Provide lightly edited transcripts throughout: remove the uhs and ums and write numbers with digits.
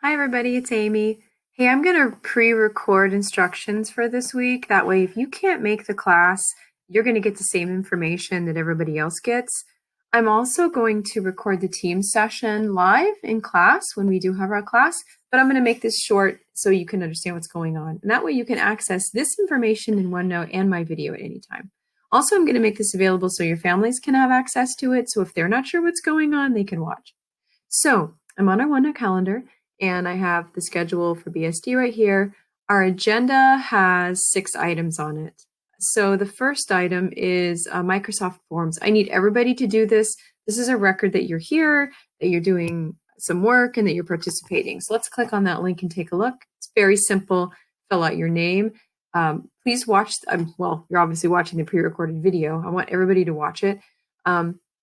Hi everybody, it's Amy. Hey, I'm going to pre-record instructions for this week. That way, if you can't make the class, you're going to get the same information that everybody else gets. I'm also going to record the team session live in class when we do have our class, but I'm going to make this short so you can understand what's going on. And that way you can access this information in OneNote and my video at any time. Also, I'm going to make this available so your families can have access to it. So if they're not sure what's going on, they can watch. So I'm on our OneNote calendar, and I have the schedule for BSD right here. Our agenda has 6 items on it. So the first item is Microsoft Forms. I need everybody to do this. This is a record that you're here, that you're doing some work, and that you're participating. So let's click on that link and take a look. It's very simple. Fill out your name. Please watch, well, you're obviously watching the pre-recorded video. I want everybody to watch it.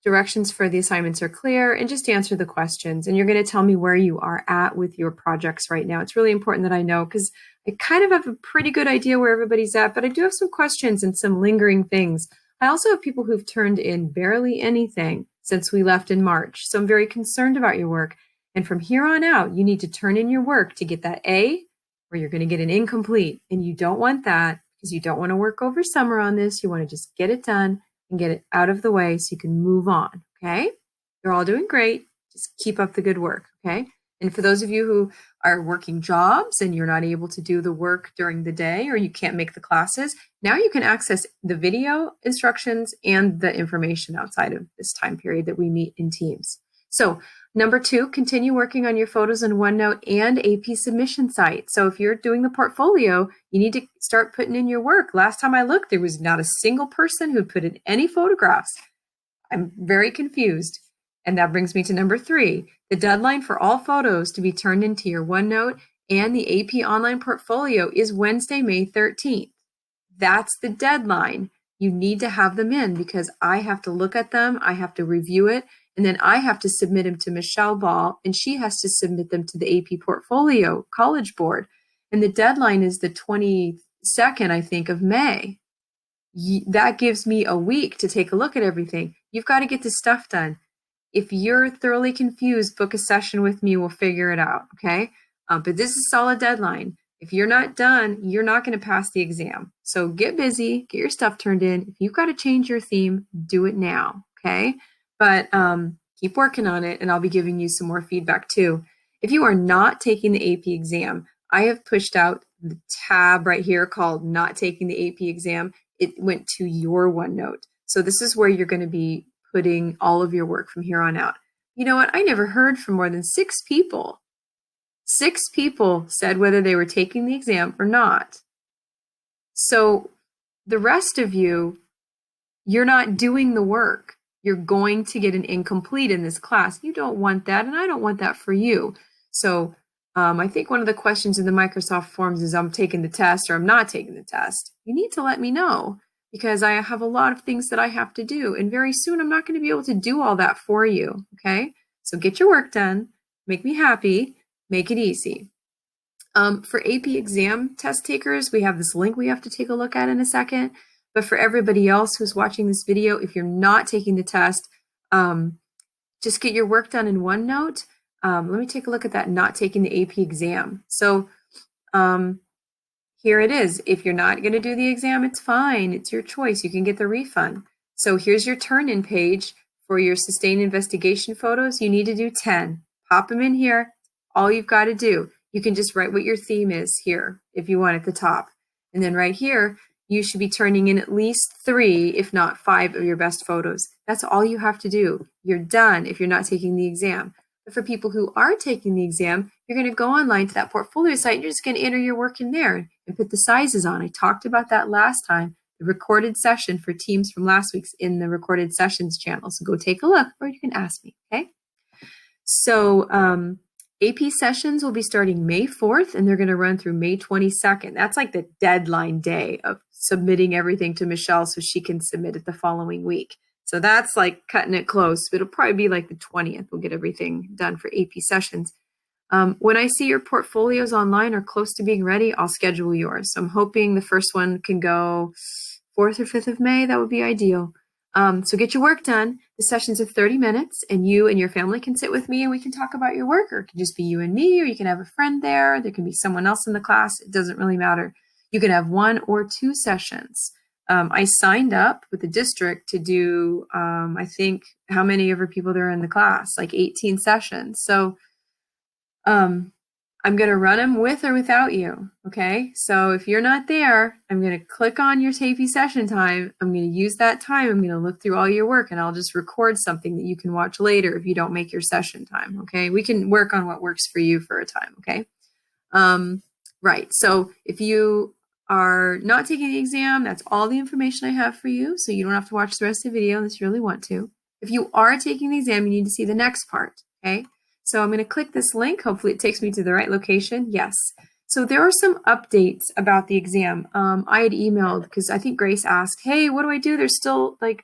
Directions for the assignments are clear, and just answer the questions. And you're going to tell me where you are at with your projects right now. It's really important that I know, because I kind of have a pretty good idea where everybody's at, but I do have some questions and some lingering things. I also have people who've turned in barely anything since we left in March. So I'm very concerned about your work. And from here on out, you need to turn in your work to get that A, or you're going to get an incomplete. And you don't want that, because you don't want to work over summer on this. You want to just get it done and get it out of the way so you can move on, okay? You're all doing great. Just keep up the good work, okay? And for those of you who are working jobs and you're not able to do the work during the day, or you can't make the classes, now you can access the video instructions and the information outside of this time period that we meet in teams. So number 2, continue working on your photos in OneNote and AP submission site. So if you're doing the portfolio, you need to start putting in your work. Last time I looked, there was not a single person who'd put in any photographs. I'm very confused. And that brings me to number 3. The deadline for all photos to be turned into your OneNote and the AP online portfolio is Wednesday, May 13th. That's the deadline. You need to have them in, because I have to look at them, I have to review it, and then I have to submit them to Michelle Ball, and she has to submit them to the AP Portfolio College Board. And the deadline is the 22nd, I think, of May. That gives me a week to take a look at everything. You've got to get this stuff done. If you're thoroughly confused, book a session with me. We'll figure it out, okay? But this is a solid deadline. If you're not done, you're not going to pass the exam. So get busy, get your stuff turned in. If you've got to change your theme, do it now, okay? But keep working on it, and I'll be giving you some more feedback too. If you are not taking the AP exam, I have pushed out the tab right here called Not Taking the AP Exam. It went to your OneNote. So this is where you're going to be putting all of your work from here on out. You know what? I never heard from more than 6 people. 6 people said whether they were taking the exam or not. So the rest of you, you're not doing the work. You're going to get an incomplete in this class. You don't want that, and I don't want that for you. So I think one of the questions in the Microsoft Forms is, I'm taking the test or I'm not taking the test. You need to let me know, because I have a lot of things that I have to do, and very soon I'm not going to be able to do all that for you, okay? So get your work done, make me happy, make it easy. For AP exam test takers, we have this link we have to take a look at in a second. But for everybody else who's watching this video, if you're not taking the test, just get your work done in OneNote. Let me take a look at that, not taking the AP exam. So here it is. If you're not going to do the exam, it's fine. It's your choice. You can get the refund. So here's your turn-in page for your sustained investigation photos. You need to do 10. Pop them in here. All you've got to do. You can just write what your theme is here if you want at the top. And then right here, you should be turning in at least 3, if not 5, of your best photos. That's all you have to do. You're done if you're not taking the exam. But for people who are taking the exam, you're going to go online to that portfolio site, and you're just going to enter your work in there and put the sizes on. I talked about that last time. The recorded session for teams from last week's in the recorded sessions channel. So go take a look, or you can ask me, okay? So AP sessions will be starting May 4th, and they're going to run through May 22nd. That's like the deadline day of submitting everything to Michelle so she can submit it the following week. So that's like cutting it close. It'll probably be like the 20th. We'll get everything done for AP sessions. When I see your portfolios online are close to being ready, I'll schedule yours. So I'm hoping the first one can go 4th or 5th of May. That would be ideal. So get your work done. The sessions are 30 minutes, and you and your family can sit with me and we can talk about your work, or it can just be you and me, or you can have a friend there. There can be someone else in the class. It doesn't really matter. You can have 1 or 2 sessions. I signed up with the district to do, I think, how many ever people there are in the class, like 18 sessions. So I'm going to run them with or without you. Okay. So if you're not there, I'm going to click on your tapey session time. I'm going to use that time. I'm going to look through all your work and I'll just record something that you can watch later if you don't make your session time. Okay. We can work on what works for you for a time. Okay. Right. So if you are not taking the exam, that's all the information I have for you. So you don't have to watch the rest of the video unless you really want to. If you are taking the exam, you need to see the next part. Okay. So I'm going to click this link. Hopefully it takes me to the right location. Yes. So there are some updates about the exam. I had emailed because I think Grace asked, hey, what do I do? There's still like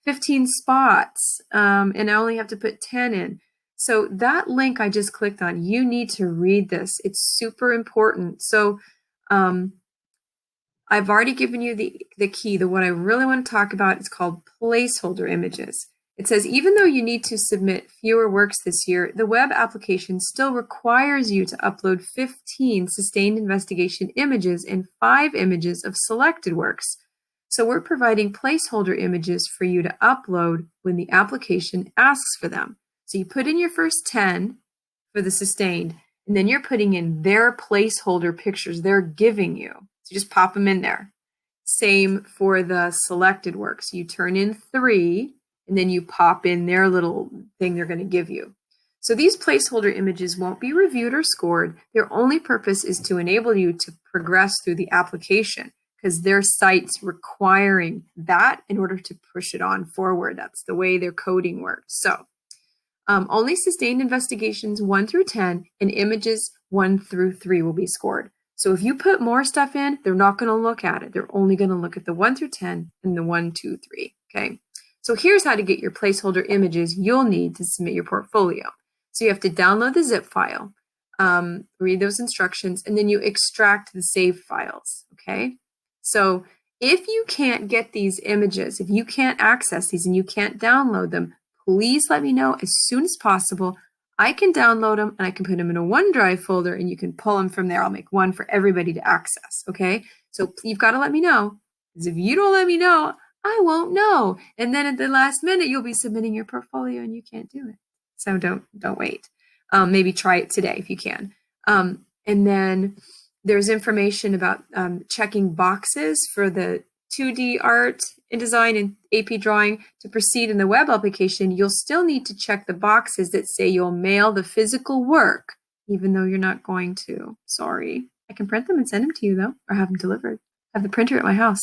15 spots and I only have to put 10 in. So that link I just clicked on, you need to read this. It's super important. So I've already given you the key. The one I really want to talk about is called Placeholder Images. It says, even though you need to submit fewer works this year, the web application still requires you to upload 15 sustained investigation images and 5 images of selected works. So we're providing placeholder images for you to upload when the application asks for them. So you put in your first 10 for the sustained, and then you're putting in their placeholder pictures they're giving you. So you just pop them in there. Same for the selected works. You turn in 3, and then you pop in their little thing they're going to give you. So these placeholder images won't be reviewed or scored. Their only purpose is to enable you to progress through the application because their site's requiring that in order to push it on forward. That's the way their coding works. So only sustained investigations 1 through 10 and images 1 through 3 will be scored. So if you put more stuff in, they're not going to look at it. They're only going to look at the 1 through 10 and the 1, 2, 3. Okay. So here's how to get your placeholder images you'll need to submit your portfolio. So you have to download the zip file, read those instructions, and then you extract the save files. Okay. So if you can't get these images, if you can't access these and you can't download them, please let me know as soon as possible. I can download them and I can put them in a OneDrive folder and you can pull them from there. I'll make one for everybody to access. Okay. So you've got to let me know, because if you don't let me know, I won't know. And then at the last minute, you'll be submitting your portfolio and you can't do it. So don't wait. Maybe try it today if you can. And then there's information about checking boxes for the 2D art and design and AP drawing. To proceed in the web application, you'll still need to check the boxes that say you'll mail the physical work, even though you're not going to. Sorry. I can print them and send them to you, though, or have them delivered. I have the printer at my house.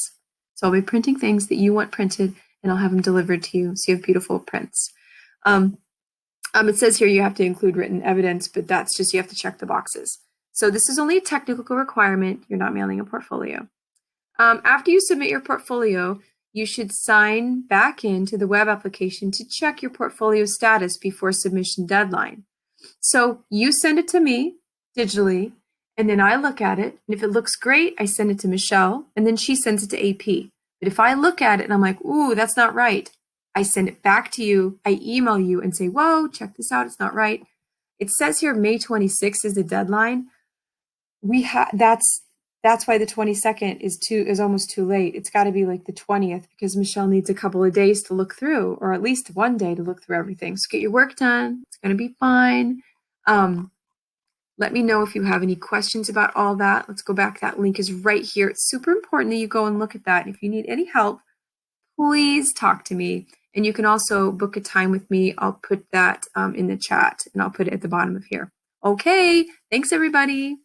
So I'll be printing things that you want printed, and I'll have them delivered to you so you have beautiful prints. It says here you have to include written evidence, but that's just you have to check the boxes. So this is only a technical requirement. You're not mailing a portfolio. After you submit your portfolio, you should sign back into the web application to check your portfolio status before submission deadline. So you send it to me digitally, and then I look at it. And if it looks great, I send it to Michelle, and then she sends it to AP. But if I look at it and I'm like, ooh, that's not right, I send it back to you. I email you and say, whoa, check this out. It's not right. It says here May 26th is the deadline. That's why the 22nd is almost too late. It's got to be like the 20th because Michelle needs a couple of days to look through, or at least one day to look through everything. So get your work done. It's going to be fine. Let me know if you have any questions about all that. Let's go back. That link is right here. It's super important that you go and look at that. And if you need any help, please talk to me. And you can also book a time with me. I'll put that in the chat and I'll put it at the bottom of here. Okay. Thanks, everybody.